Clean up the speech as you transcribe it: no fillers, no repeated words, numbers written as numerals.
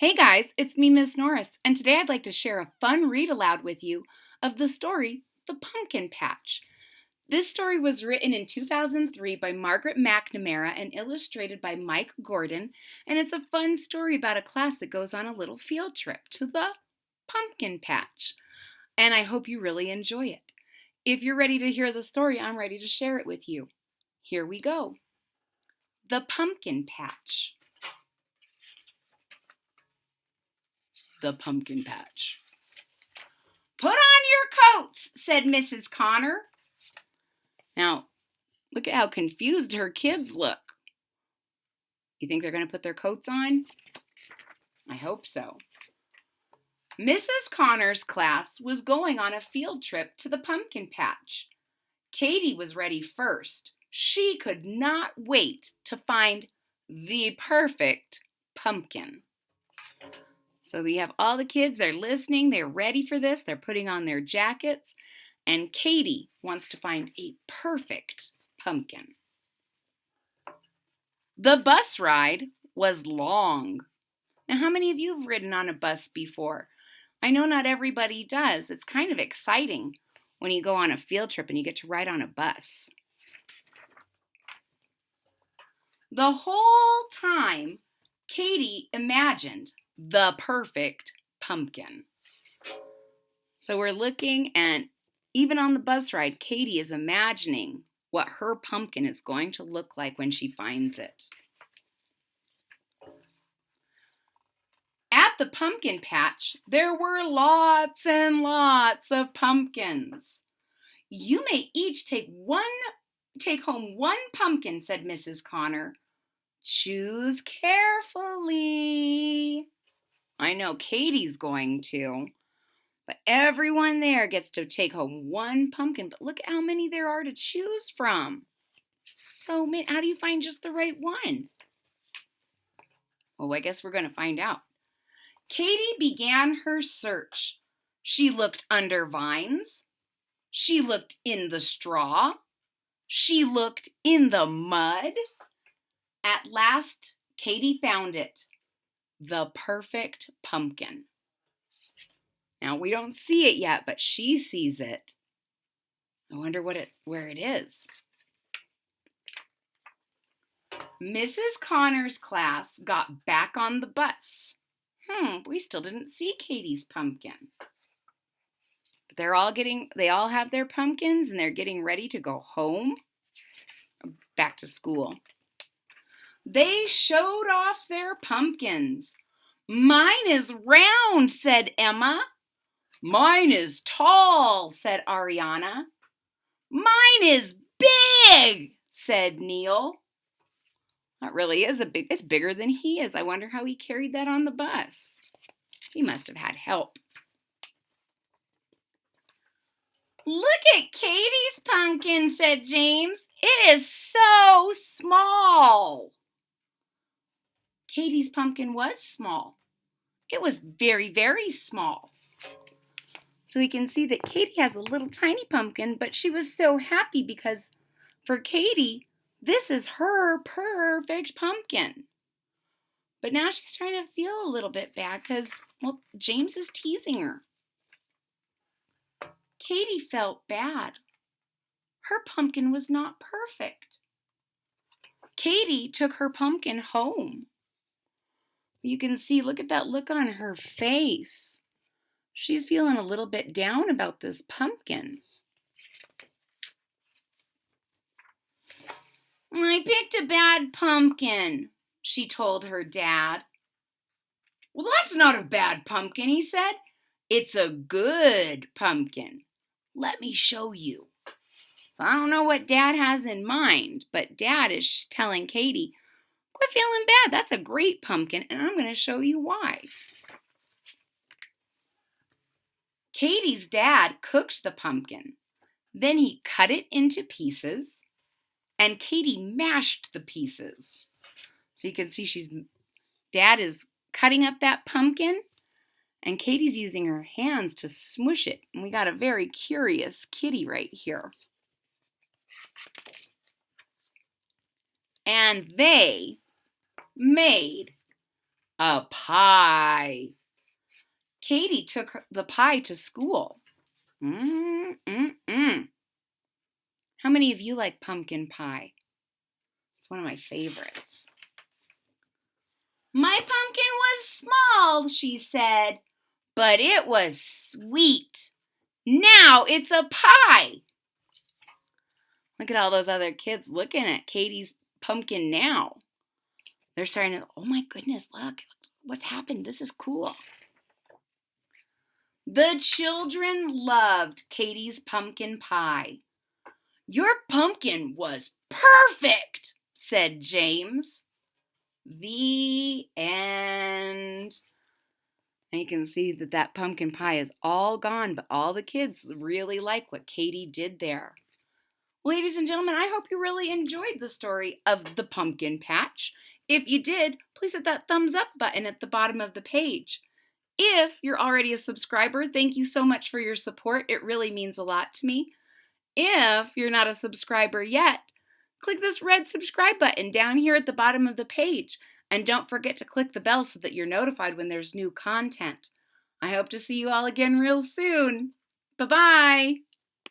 Hey guys, it's me, Miss Norris, and today I'd like to share a fun read aloud with you of the story The Pumpkin Patch. This story was written in 2003 by Margaret McNamara and illustrated by Mike Gordon, and it's a fun story about a class that goes on a little field trip to the pumpkin patch. And I hope you really enjoy it. If you're ready to hear the story, I'm ready to share it with you. Here we go. The Pumpkin Patch. The Pumpkin Patch. "Put on your coats," said Mrs. Connor. Now, look at how confused her kids look. You think they're going to put their coats on? I hope so. Mrs. Connor's class was going on a field trip to the pumpkin patch. Katie was ready first. She could not wait to find the perfect pumpkin. So we have all the kids, they're listening, they're ready for this, they're putting on their jackets, and Katie wants to find a perfect pumpkin. The bus ride was long. Now, how many of you have ridden on a bus before? I know not everybody does. It's kind of exciting when you go on a field trip and you get to ride on a bus. The whole time, Katie imagined the perfect pumpkin. So we're looking, and even on the bus ride, Katie is imagining what her pumpkin is going to look like when she finds it. At the pumpkin patch, there were lots and lots of pumpkins. "You may each take home one pumpkin," said Mrs. Connor. "Choose carefully." I know Katie's going to, but everyone there gets to take home one pumpkin. But look at how many there are to choose from. So many. How do you find just the right one? Well, I guess we're going to find out. Katie began her search. She looked under vines. She looked in the straw. She looked in the mud. At last, Katie found it. The perfect pumpkin. Now, we don't see it yet, but she sees it. I wonder where it is. Mrs. Connor's class got back on the bus. We still didn't see Katie's pumpkin. But they all have their pumpkins and they're getting ready to go home, back to school. They showed off their pumpkins. "Mine is round," said Emma. "Mine is tall," said Ariana. "Mine is big," said Neil. That really is it's bigger than he is. I wonder how he carried that on the bus. He must have had help. "Look at Katie's pumpkin," said James. "It is so small." Katie's pumpkin was small. It was very, very small. So we can see that Katie has a little tiny pumpkin, but she was so happy because for Katie, this is her perfect pumpkin. But now she's trying to feel a little bit bad because, well, James is teasing her. Katie felt bad. Her pumpkin was not perfect. Katie took her pumpkin home. You can see, look at that look on her face. She's feeling a little bit down about this pumpkin. "I picked a bad pumpkin," she told her dad. "Well, that's not a bad pumpkin," he said. "It's a good pumpkin. Let me show you." So I don't know what Dad has in mind, but Dad is telling Katie, "Quit feeling bad. That's a great pumpkin, and I'm going to show you why." Katie's dad cooked the pumpkin. Then he cut it into pieces, and Katie mashed the pieces. So you can see Dad is cutting up that pumpkin, and Katie's using her hands to smush it. And we got a very curious kitty right here. And they made A pie. Katie took the pie to school. How many of you like pumpkin pie? It's one of my favorites. My pumpkin was small, she said, but it was sweet. Now it's a pie. Look at all those other kids looking at Katie's pumpkin now. They're starting to, oh my goodness, look what's happened. This is cool. The children loved Katie's pumpkin pie. Your pumpkin was perfect, said James. The end. And you can see that pumpkin pie is all gone, but all the kids really like what Katie did there. Ladies and gentlemen, I hope you really enjoyed the story of the pumpkin patch. If you did, please hit that thumbs up button at the bottom of the page. If you're already a subscriber, thank you so much for your support. It really means a lot to me. If you're not a subscriber yet, click this red subscribe button down here at the bottom of the page. And don't forget to click the bell so that you're notified when there's new content. I hope to see you all again real soon. Bye-bye.